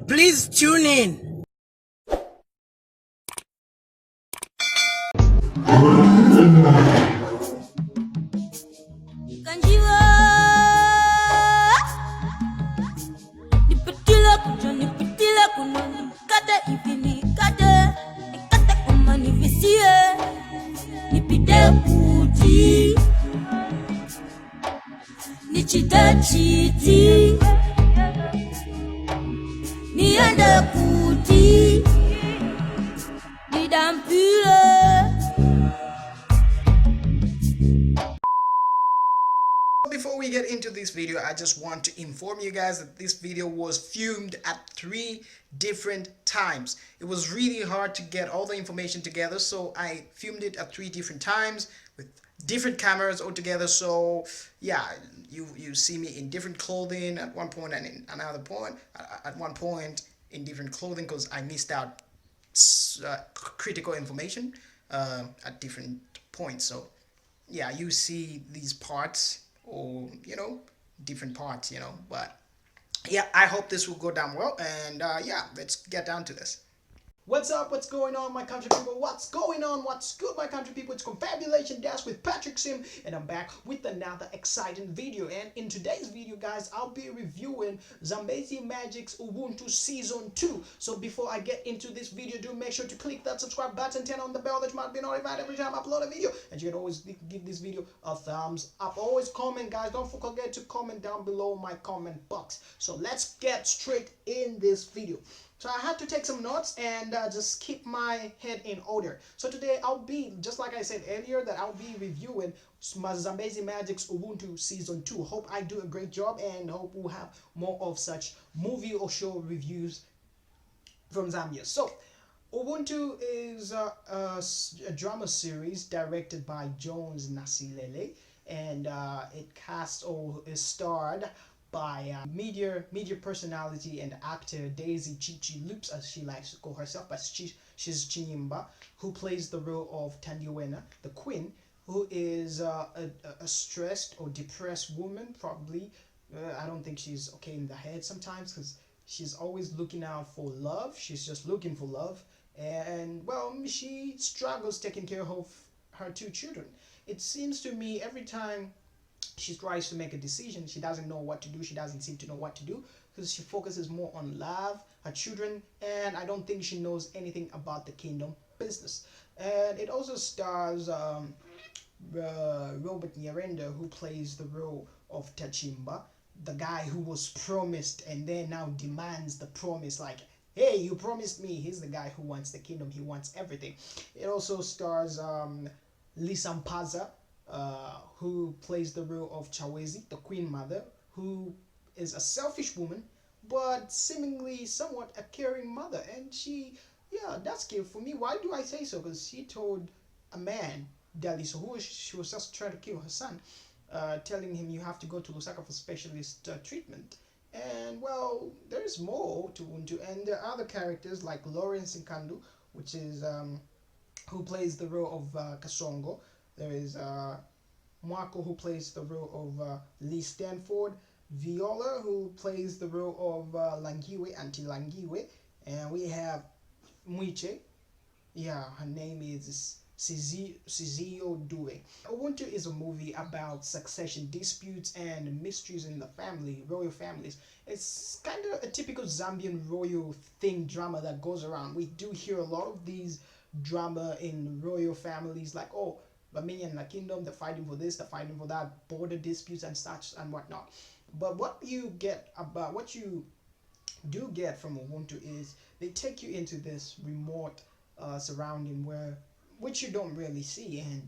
Please tune in. Chiti Nyirenda kuti Nidampule. Before we get into this video, I just want to inform you guys that this video was filmed at 3 different times. It was really hard to get all the information together, so I filmed it at 3 different times with different cameras altogether. So yeah, you see me in different clothing at one point, and in another point at one point in different clothing because I missed out critical information at different points. So yeah, you see these parts, or different parts, but yeah, I hope this will go down well, and yeah, let's get down to this. What's up? What's going on, my country people? What's going on? What's good, my country people? It's Confabulation Desk with Patrick Xim, and I'm back with another exciting video. And in today's video, guys, I'll be reviewing Zambezi Magic's Ubuntu Season 2. So before I get into this video, do make sure to click that subscribe button, turn on the bell that you might be notified every time I upload a video. And you can always give this video a thumbs up. Always comment, guys. Don't forget to comment down below my comment box. So let's get straight in this video. So I had to take some notes and just keep my head in order. So today I'll be, just like I said earlier, that I'll be reviewing Zambezi Magic's Ubuntu Season 2. Hope I do a great job, and hope we'll have more of such movie or show reviews from Zambia. So Ubuntu is a drama series directed by Jones Nasilele, and it cast or is starred by media personality and actor Dasiy Chichi Loops, as she likes to call herself, but she's Tachimba, who plays the role of Thandiwena, the queen, who is a stressed or depressed woman, probably. I don't think she's okay in the head sometimes, because she's always looking out for love. She's just looking for love, and well, she struggles taking care of her 2 children. It seems to me every time she tries to make a decision, she doesn't know what to do. She doesn't seem to know what to do, because she focuses more on love, her children, and I don't think she knows anything about the kingdom business. And it also stars Robert Nyirenda, who plays the role of Tachimba, the guy who was promised and then now demands the promise, like, hey, you promised me. He's the guy who wants the kingdom. He wants everything. It also stars Lisa Mphanza, who plays the role of Chawezi, the queen mother, who is a selfish woman, but seemingly somewhat a caring mother. And she, yeah, that's cute for me. Why do I say so? Because she told a man, Daliso, she was just trying to kill her son, telling him, you have to go to Lusaka for specialist treatment. And well, there's more to Ubuntu, and there are other characters like Lawrence Nkandu, which is who plays the role of Kasongo. There is Mwako, who plays the role of Lee Stanford, Viola, who plays the role of Langiwe, Auntie Langiwe, and we have Mwiche. Yeah, her name is Sizio Due. Ubuntu is a movie about succession disputes and mysteries in the family, royal families. It's kind of a typical Zambian royal thing drama that goes around. We do hear a lot of these drama in royal families, like, oh, Bamini and the kingdom, they're fighting for this, they're fighting for that, border disputes and such and whatnot. But what you do get from Ubuntu is they take you into this remote surrounding which you don't really see, and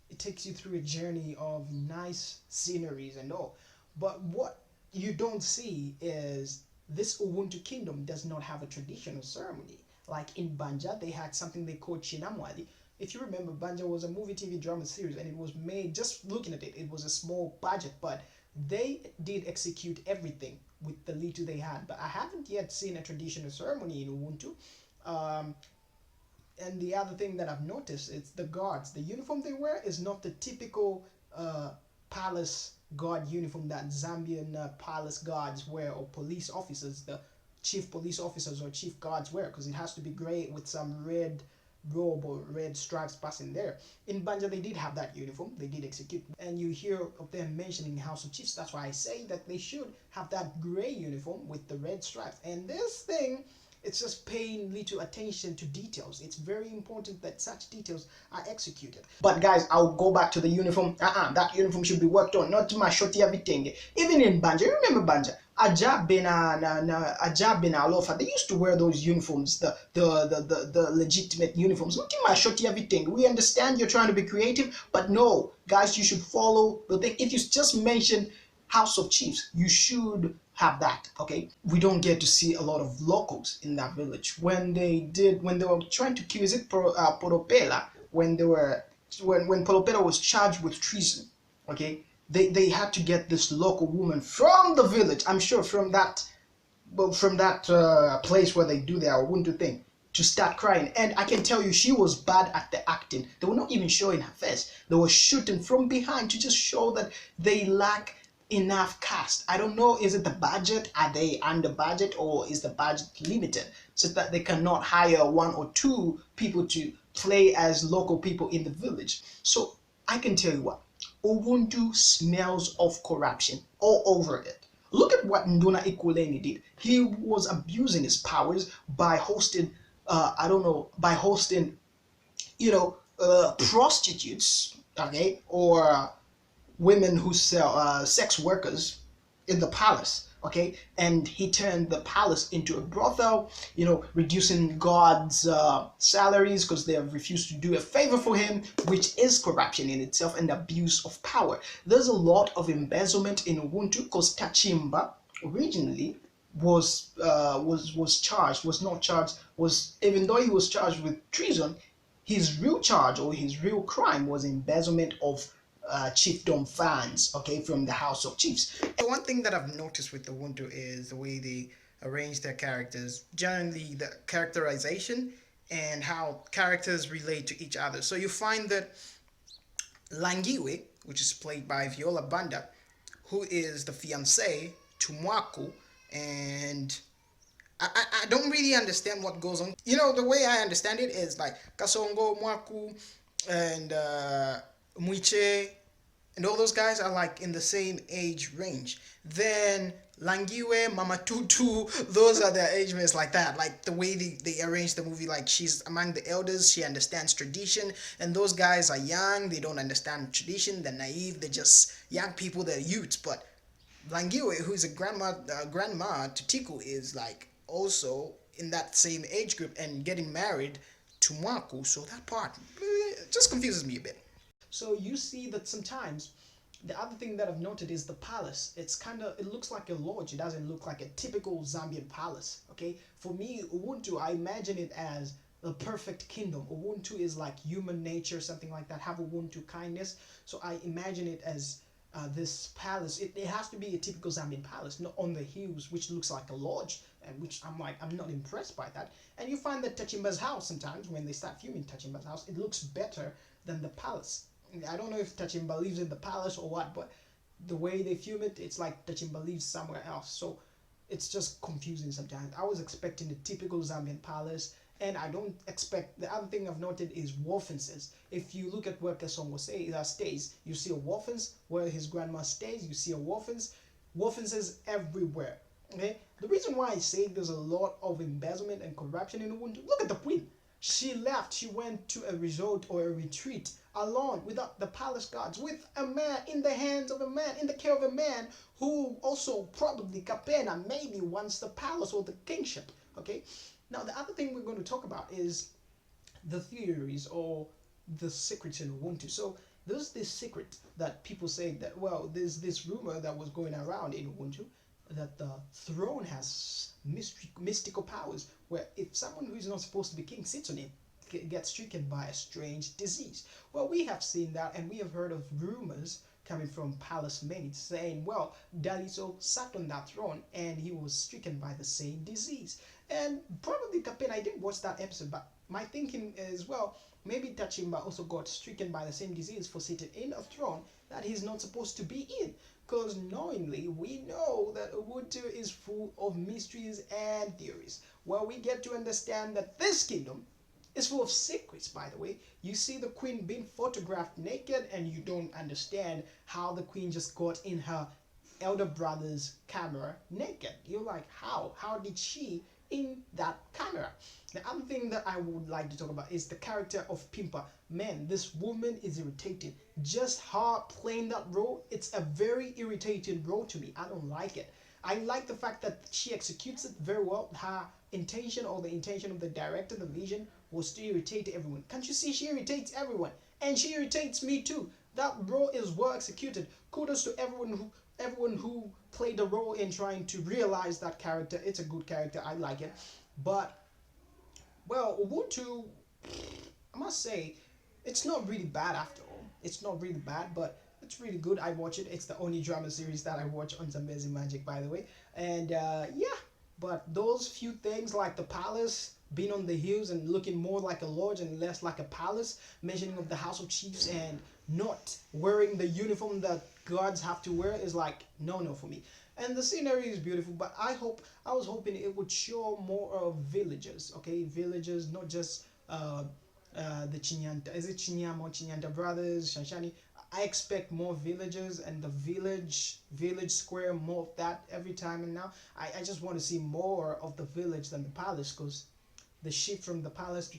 it takes you through a journey of nice sceneries and all. But what you don't see is this Ubuntu kingdom does not have a traditional ceremony. Like in Banja, they had something they called Chinamwali. If you remember, Banja was a movie TV drama series, and it was made, just looking at it, it was a small budget, but they did execute everything with the little they had. But I haven't yet seen a traditional ceremony in Ubuntu. And the other thing that I've noticed is the guards. The uniform they wear is not the typical palace guard uniform that Zambian palace guards wear, or police officers. The chief police officers or chief guards wear, because it has to be gray with some red robe or red stripes passing there. In Banja, they did have that uniform, they did execute, and you hear of them mentioning House of Chiefs. That's why I say that they should have that gray uniform with the red stripes. And this thing, it's just paying little attention to details. It's very important that such details are executed. But guys, I'll go back to the uniform. That uniform should be worked on, not my shorty everything. Even in Banja, you remember Banja? Ajab Bena Alofa, they used to wear those uniforms, the legitimate uniforms. Not in my shorty everything. We understand you're trying to be creative, but no, guys, you should follow the thing. If you just mention House of Chiefs, you should have that. Okay, we don't get to see a lot of locals in that village. When they were trying to kill, is it Poropela, when Poropela was charged with treason, okay, they had to get this local woman from the village, I'm sure from that place where they do their Ubuntu thing, to start crying. And I can tell you, she was bad at the acting. They were not even showing her face. They were shooting from behind to just show that they lack enough cast. I don't know, is it the budget? Are they under budget, or is the budget limited so that they cannot hire 1 or 2 people to play as local people in the village? So I can tell you what, Ubuntu smells of corruption all over it. Look at what Nduna Ikuleni did. He was abusing his powers by hosting prostitutes, okay, or women who sell sex workers in the palace, okay, and he turned the palace into a brothel, reducing God's salaries because they have refused to do a favor for him, which is corruption in itself and abuse of power. There's a lot of embezzlement in Ubuntu because Tachimba originally was even though he was charged with treason, his real charge or his real crime was embezzlement of chiefdom funds, okay, from the House of Chiefs. So one thing that I've noticed with Ubuntu is the way they arrange their characters, generally the characterization and how characters relate to each other. So you find that Langiwe, which is played by Viola Banda, who is the fiancé to Mwaku, and I don't really understand what goes on. The way I understand it is like Kasongo, Mwaku, and Mwiche, and all those guys are like in the same age range. Then Langiwe, Mama Tutu, those are their age mates like that. Like the way they arrange the movie, like she's among the elders, she understands tradition, and those guys are young, they don't understand tradition, they're naive, they're just young people, they're youths. But Langiwe, who's a grandma to Tiku, is like also in that same age group and getting married to Mwaku, so that part just confuses me a bit. So you see that sometimes the other thing that I've noted is the palace. It looks like a lodge. It doesn't look like a typical Zambian palace, okay? For me, Ubuntu, I imagine it as the perfect kingdom. Ubuntu is like human nature, something like that. Have Ubuntu kindness. So I imagine it as this palace. It has to be a typical Zambian palace, not on the hills, which looks like a lodge, and which I'm not impressed by that. And you find that Tachimba's house, sometimes when they start filming Tachimba's house, it looks better than the palace. I don't know if Tachimba lives in the palace or what, but the way they film it, it's like Tachimba lives somewhere else. So it's just confusing sometimes. I was expecting a typical Zambian palace, and I don't expect. The other thing I've noted is wharfences. If you look at where Kasongo stays, you see a wharfens. Where his grandma stays, you see a wharfens. Wharfences everywhere. Okay. The reason why I say there's a lot of embezzlement and corruption in Ubuntu. Look at the queen. She left. She went to a resort or a retreat alone without the palace guards, with a man, in the hands of a man, in the care of a man who also probably Kapena maybe wants the palace or the kingship. Okay. Now the other thing we're going to talk about is the theories or the secrets in Ubuntu. So there's this secret that people say that, well, there's this rumor that was going around in Ubuntu that the throne has mystical powers, where if someone who is not supposed to be king sits on it, gets stricken by a strange disease. Well, we have seen that, and we have heard of rumors coming from palace mates saying, well, Daliso sat on that throne and he was stricken by the same disease. And probably Capena, I didn't watch that episode, but my thinking is, well, maybe Tachimba also got stricken by the same disease for sitting in a throne that he's not supposed to be in. Because knowingly, we know that Ubuntu is full of mysteries and theories. Well, we get to understand that this kingdom is full of secrets, by the way. You see the queen being photographed naked and you don't understand how the queen just got in her elder brother's camera naked. You're like, how? How did she in that camera? The other thing that I would like to talk about is the character of Pimpa. Man, this woman is irritating. Just her playing that role, it's a very irritating role to me. I don't like it. I like the fact that she executes it very well. Her intention, or the intention of the director, the vision, was to irritate everyone. Can't you see she irritates everyone? And she irritates me too. That role is well executed. Kudos to everyone who played the role in trying to realize that character. It's a good character. I like it. But, well, Ubuntu, I must say, it's not really bad after all. It's not really bad, but it's really good. I watch it. It's the only drama series that I watch on Zambezi Magic, by the way. And yeah, but those few things like the palace being on the hills and looking more like a lodge and less like a palace, mentioning of the house of chiefs and not wearing the uniform that guards have to wear is like no for me. And the scenery is beautiful, but I was hoping it would show more of villages, okay? Villages, not just the Chinyanta. Is it Chinyama, Chinyanta brothers, Shanshani? I expect more villages and the village square, more of that every time. And now I just want to see more of the village than the palace, because the shift from the palace to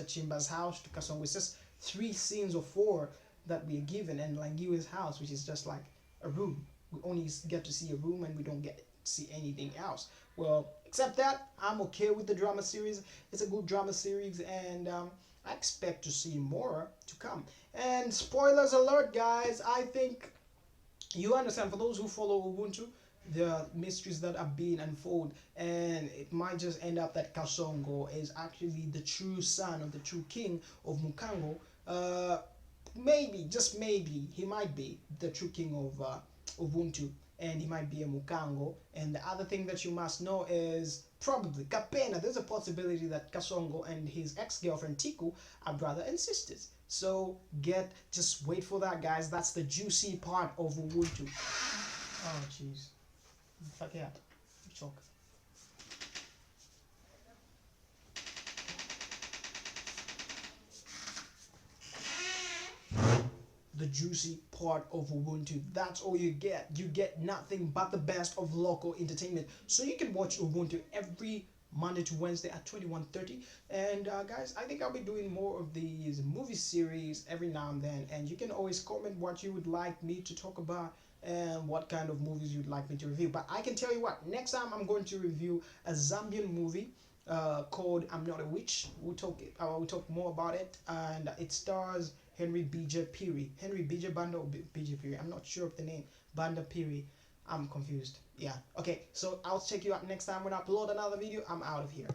Tachimba's house to Kasongo is just 3 scenes or 4 that we are given, and Langiwe's house, which is just like a room. We only get to see a room and we don't get to see anything else. Well, except that, I'm okay with the drama series. It's a good drama series, and I expect to see more to come. And spoilers alert, guys. I think you understand, for those who follow Ubuntu, the mysteries that are being unfolded, and it might just end up that Kasongo is actually the true son of the true king of Mukango. Maybe, just maybe, he might be the true king of Ubuntu, and he might be a Mukango. And the other thing that you must know is probably Kapena. There's a possibility that Kasongo and his ex-girlfriend Tiku are brother and sisters. So just wait for that, guys. That's the juicy part of Ubuntu. Oh jeez. Forget. Choke. The juicy part of Ubuntu. That's all you get. You get nothing but the best of local entertainment. So you can watch Ubuntu every Monday to Wednesday at 21:30. And guys, I think I'll be doing more of these movie series every now and then. And you can always comment what you would like me to talk about and what kind of movies you'd like me to review. But I can tell you what, next time I'm going to review a Zambian movie called I'm Not a Witch. We'll talk more about it, and it stars Henry Bija Piri. Henry Bija Banda or Bija Piri? I'm not sure of the name. Banda Piri. I'm confused. Yeah. Okay, so I'll check you out next time when I upload another video. I'm out of here.